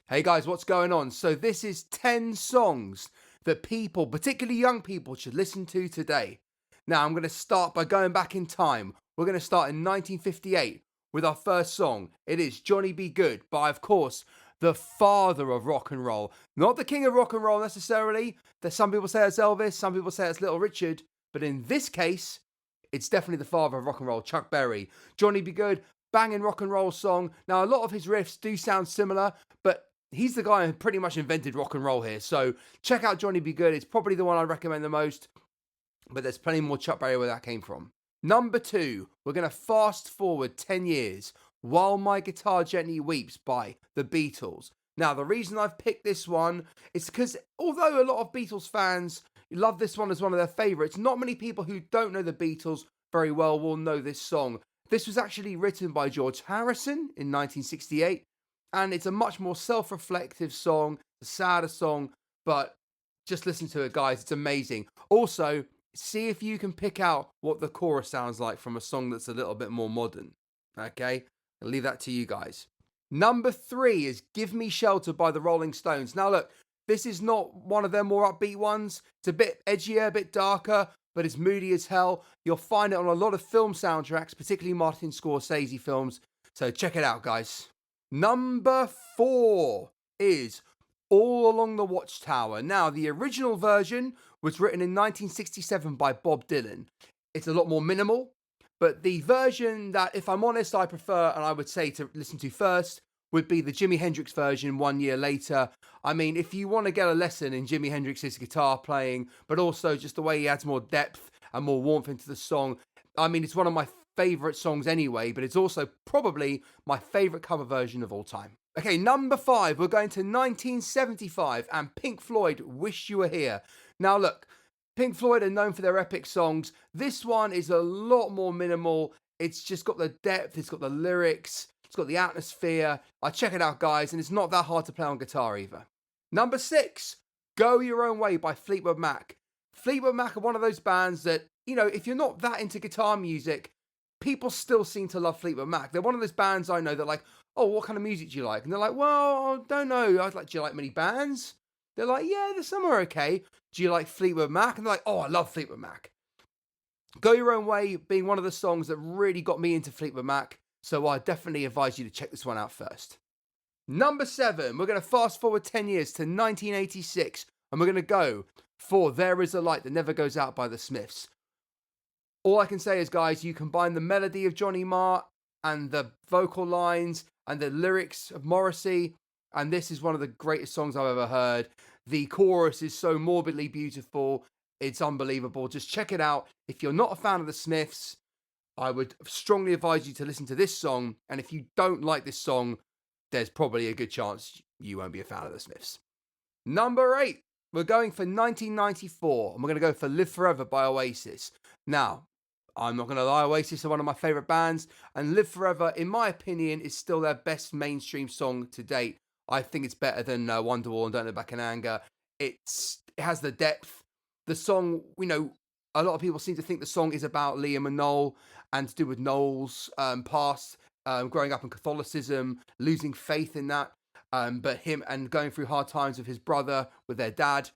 Hey guys, what's going on? So this is 10 songs that people, particularly young people, should listen to today. Now I'm going to start by going back in time. We're going to start in 1958 with our first song. It is Johnny B. Good by, of course, the father of rock and roll. Not the king of rock and roll necessarily. There's some people say it's Elvis, some people say it's Little Richard, but in this case, it's definitely the father of rock and roll, Chuck Berry. Johnny B. Good, banging rock and roll song. Now a lot of his riffs do sound similar, but he's the guy who pretty much invented rock and roll here. So check out Johnny B. Good. It's probably the one I recommend the most, but there's plenty more Chuck Berry where that came from. Number 2, we're going to fast forward 10 years. While My Guitar Gently Weeps by the Beatles. Now, the reason I've picked this one is because although a lot of Beatles fans love this one as one of their favourites, not many people who don't know the Beatles very well will know this song. This was actually written by George Harrison in 1968, and it's a much more self-reflective song, a sadder song, but just listen to it, guys. It's amazing. Also, see if you can pick out what the chorus sounds like from a song that's a little bit more modern. Okay? I'll leave that to you guys. Number 3 is Give Me Shelter by the Rolling Stones. Now, look, this is not one of their more upbeat ones. It's a bit edgier, a bit darker, but it's moody as hell. You'll find it on a lot of film soundtracks, particularly Martin Scorsese films. So check it out, guys. Number 4 is All Along the Watchtower. Now, the original version was written in 1967 by Bob Dylan. It's a lot more minimal, but the version that, if I'm honest, I prefer and I would say to listen to first would be the Jimi Hendrix version 1 year later. I mean, if you want to get a lesson in Jimi Hendrix's guitar playing, but also just the way he adds more depth and more warmth into the song, I mean, it's one of my favorite songs anyway, but it's also probably my favorite cover version of all time. Okay, number 5, we're going to 1975 and Pink Floyd, Wish You Were Here. Now, look, Pink Floyd are known for their epic songs. This one is a lot more minimal. It's just got the depth, it's got the lyrics, it's got the atmosphere. Check it out, guys, and it's not that hard to play on guitar either. Number 6, Go Your Own Way by Fleetwood Mac. Fleetwood Mac are one of those bands that, you know, if you're not that into guitar music, people still seem to love Fleetwood Mac. They're one of those bands I know that like, oh, what kind of music do you like? And they're like, well, I don't know. I was like, do you like many bands? They're like, yeah, some are okay. Do you like Fleetwood Mac? And they're like, oh, I love Fleetwood Mac. Go Your Own Way being one of the songs that really got me into Fleetwood Mac. So I definitely advise you to check this one out first. Number 7, we're going to fast forward 10 years to 1986. And we're going to go for There Is a Light That Never Goes Out by the Smiths. All I can say is, guys, you combine the melody of Johnny Marr and the vocal lines and the lyrics of Morrissey, and this is one of the greatest songs I've ever heard. The chorus is so morbidly beautiful. It's unbelievable. Just check it out. If you're not a fan of the Smiths, I would strongly advise you to listen to this song. And if you don't like this song, there's probably a good chance you won't be a fan of the Smiths. Number 8, we're going for 1994, and we're going to go for Live Forever by Oasis. Now, I'm not going to lie, Oasis are one of my favourite bands, and Live Forever, in my opinion, is still their best mainstream song to date. I think it's better than Wonderwall and Don't Look Back in Anger. It has the depth. The song, you know, a lot of people seem to think the song is about Liam and Noel and to do with Noel's past, growing up in Catholicism, losing faith in that, but him and going through hard times with his brother, with their dad.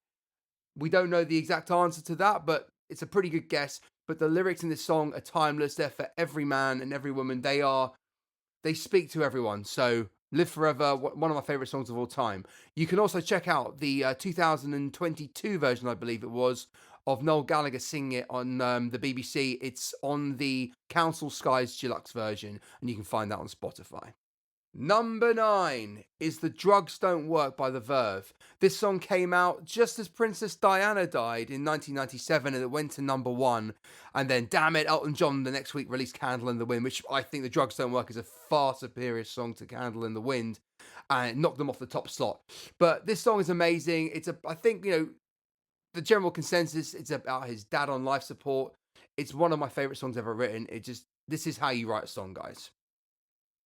We don't know the exact answer to that, but it's a pretty good guess. But the lyrics in this song are timeless. They're for every man and every woman. They speak to everyone. So Live Forever, one of my favorite songs of all time. You can also check out the 2022 version, I believe it was, of Noel Gallagher singing it on the BBC. It's on the Council Skies Deluxe version, and you can find that on Spotify. Number 9 is The Drugs Don't Work by The Verve. This song came out just as Princess Diana died in 1997, and it went to number 1. And then, damn it, Elton John the next week released Candle in the Wind, which I think The Drugs Don't Work is a far superior song to Candle in the Wind, and it knocked them off the top slot. But this song is amazing. I think, you know, the general consensus, it's about his dad on life support. It's one of my favorite songs ever written. This is how you write a song, guys.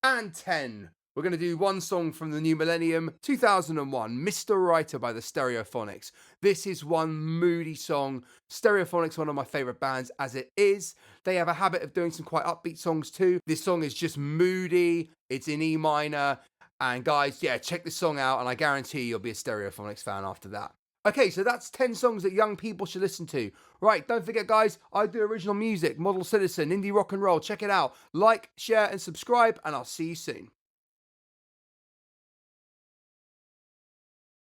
And 10. We're going to do one song from the new millennium, 2001, Mr. Writer by the Stereophonics. This is one moody song. Stereophonics, one of my favourite bands as it is. They have a habit of doing some quite upbeat songs too. This song is just moody. It's in E minor. And guys, yeah, check this song out, and I guarantee you'll be a Stereophonics fan after that. Okay, so that's 10 songs that young people should listen to. Right, don't forget, guys, I do original music, Model Citizen, indie rock and roll. Check it out. Like, share, and subscribe, and I'll see you soon.